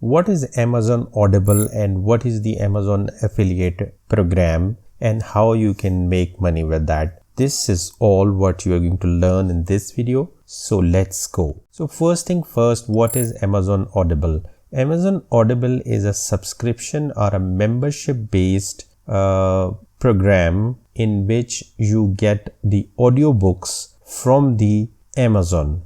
what is Amazon Audible and what is the Amazon affiliate program and how you can make money with that. This is all what you are going to learn in this video. So let's go. So first thing first, what is Amazon Audible? Amazon Audible is a subscription or a membership based program in which you get the audiobooks from the Amazon,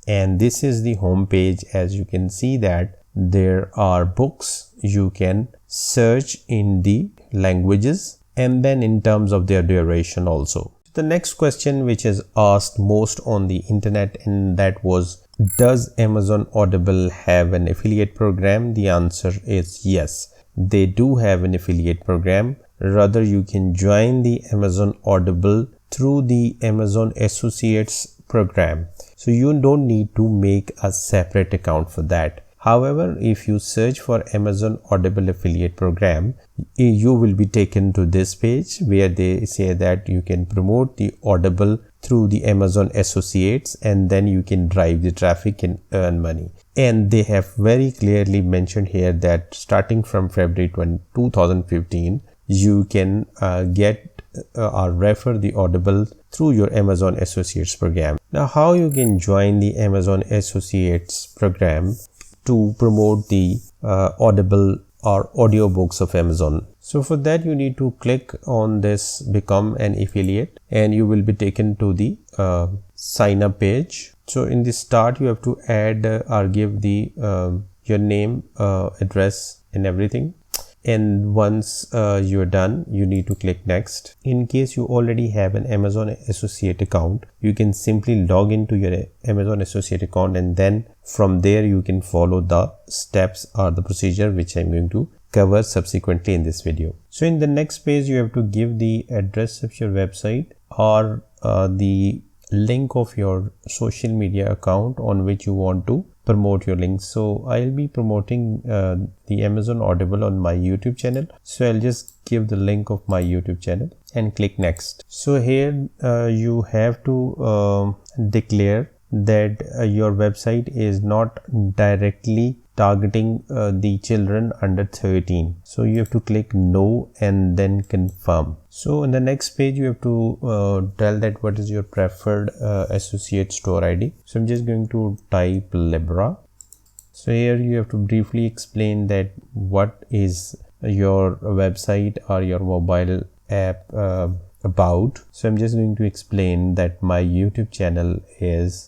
and this is the home page. As you can see that there are books you can search in the languages and then in terms of their duration also. The next question which is asked most on the internet, and that was, does Amazon Audible have an affiliate program? The answer is yes, they do have an affiliate program. Rather, you can join the Amazon Audible through the Amazon Associates program. So you don't need to make a separate account for that. However, if you search for Amazon Audible affiliate program, you will be taken to this page where they say that you can promote the Audible through the Amazon Associates, and then you can drive the traffic and earn money. And they have very clearly mentioned here that starting from February 2015, you can get or refer the Audible through your Amazon Associates program. Now, how you can join the Amazon Associates program to promote the Audible or audiobooks of Amazon? So for that, you need to click on this become an affiliate, and you will be taken to the sign up page. So in the start, you have to add or give the your name, address and everything. And once you're done, you need to click next. In case you already have an Amazon Associate account, you can simply log into your Amazon Associate account, and then from there you can follow the steps or the procedure which I'm going to cover subsequently in this video. So in the next page, you have to give the address of your website or the link of your social media account on which you want to promote your links. So I'll be promoting the Amazon Audible on my YouTube channel. So I'll just give the link of my YouTube channel and click next. So here you have to declare that your website is not directly targeting the children under 13. So you have to click no and then confirm. So in the next page, you have to tell that what is your preferred associate store ID. So I'm just going to type Libra. So here you have to briefly explain that what is your website or your mobile app about. So I'm just going to explain that my YouTube channel is,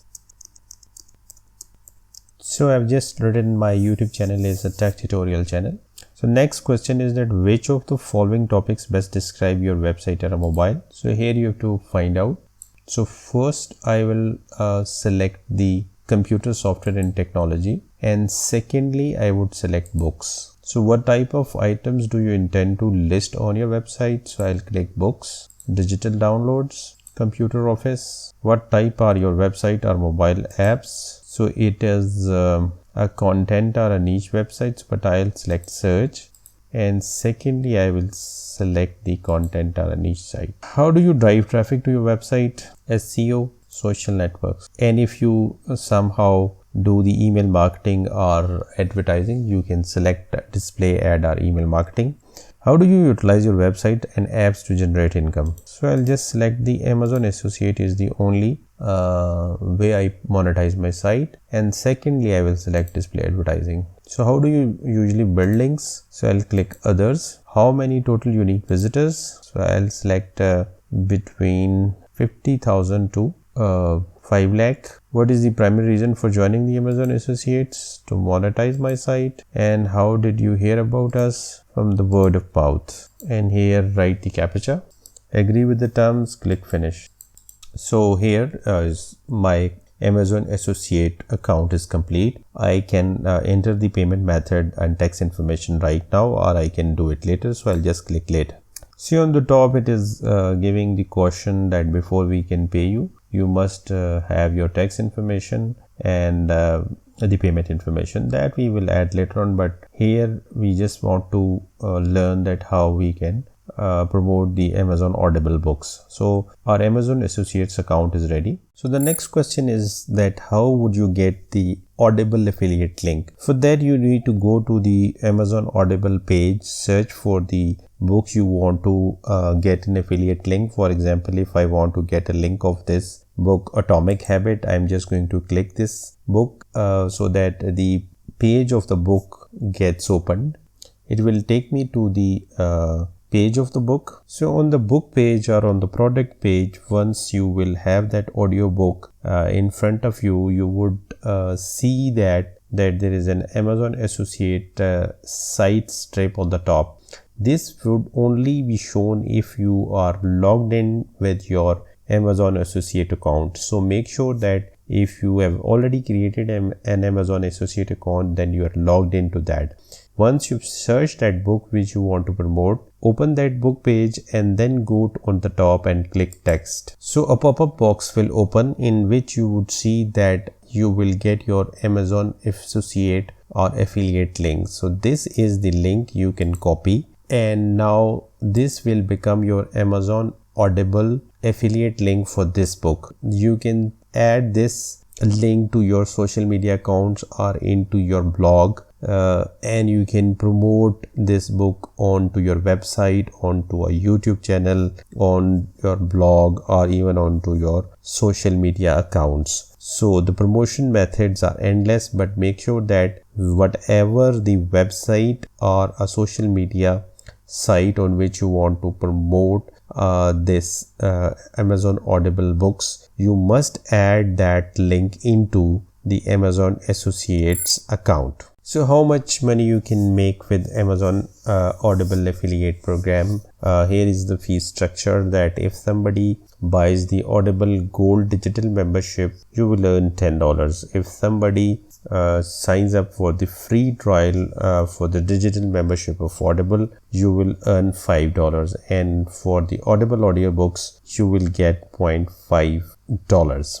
so I've just written my YouTube channel is a tech tutorial channel. So next question is that which of the following topics best describe your website or a mobile? So here you have to find out. So first I will select the computer software and technology, and secondly I would select books. So what type of items do you intend to list on your website? So I'll click books, digital downloads, computer office. What type are your website or mobile apps? So it is a content or a niche websites, but I'll select search, and secondly I will select the content or a niche site. How do you drive traffic to your website? SEO, social networks. And if you somehow do the email marketing or advertising, you can select display ad or email marketing. How do you utilize your website and apps to generate income? So I'll just select the Amazon Associate is the only way I monetize my site, and secondly I will select display advertising. So how do you usually build links? So I'll click others. How many total unique visitors? So I'll select between 50,000 to 5 lakh. What is the primary reason for joining the Amazon Associates? To monetize my site. And how did you hear about us? From the word of mouth. And here write the captcha. Agree with the terms, click finish. So here is my Amazon Associate account is complete. I can enter the payment method and tax information right now, or I can do it later. So I'll just click later. See on the top it is giving the caution that before we can pay you, you must have your tax information and the payment information. That we will add later on, but here we just want to learn that how we can promote the Amazon Audible books. So our Amazon Associates account is ready. So the next question is that how would you get the Audible affiliate link? For that, you need to go to the Amazon Audible page, search for the books you want to get an affiliate link. For example, if I want to get a link of this book Atomic Habit, I'm just going to click this book so that the page of the book gets opened. It will take me to the page of the book. So on the book page or on the product page, once you will have that audio book in front of you, you would see that there is an Amazon Associate site strip on the top. This would only be shown if you are logged in with your Amazon Associate account. So make sure that if you have already created an Amazon Associate account, then you are logged into that. Once you've searched that book which you want to promote, open that book page and then go on the top and click text. So a pop-up box will open in which you would see that you will get your Amazon Associate or affiliate link. So this is the link you can copy, and now this will become your Amazon Audible affiliate link for this book. You can add this link to your social media accounts or into your blog, and you can promote this book onto your website, onto a YouTube channel, on your blog, or even onto your social media accounts. So the promotion methods are endless, but make sure that whatever the website or a social media site on which you want to promote this Amazon Audible books, you must add that link into the Amazon Associates account. So how much money you can make with Amazon Audible affiliate program? Here is the fee structure, that if somebody buys the Audible Gold digital membership, you will earn $10. If somebody signs up for the free trial for the digital membership of Audible, you will earn $5, and for the Audible audiobooks you will get $0.5.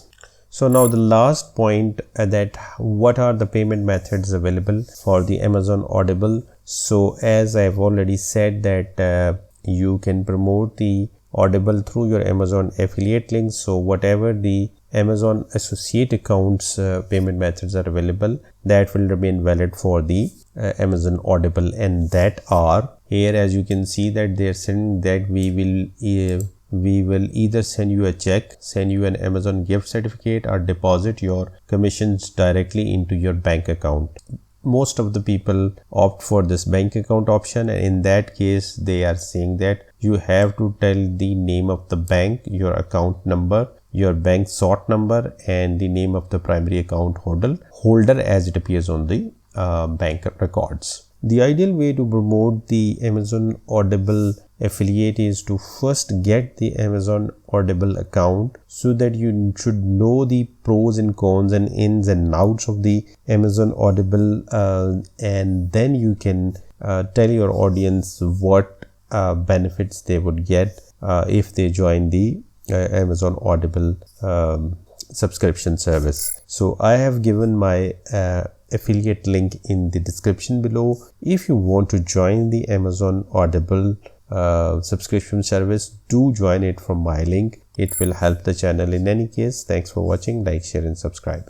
So now the last point, that what are the payment methods available for the Amazon Audible. So as I have already said that you can promote the Audible through your Amazon affiliate links. So whatever the Amazon Associate accounts payment methods are available, that will remain valid for the Amazon Audible, and that are here. As you can see that they are saying that we will either send you a check, send you an Amazon gift certificate, or deposit your commissions directly into your bank account. Most of the people opt for this bank account option, and in that case they are saying that you have to tell the name of the bank, your account number, your bank sort number, and the name of the primary account holder as it appears on the bank records. The ideal way to promote the Amazon Audible affiliate is to first get the Amazon Audible account, so that you should know the pros and cons and ins and outs of the Amazon Audible, and then you can tell your audience what benefits they would get if they join the Amazon Audible subscription service. So I have given my affiliate link in the description below. If you want to join the Amazon Audible subscription service, do join it from my link. It will help the channel in any case. Thanks for watching. Like, share and subscribe.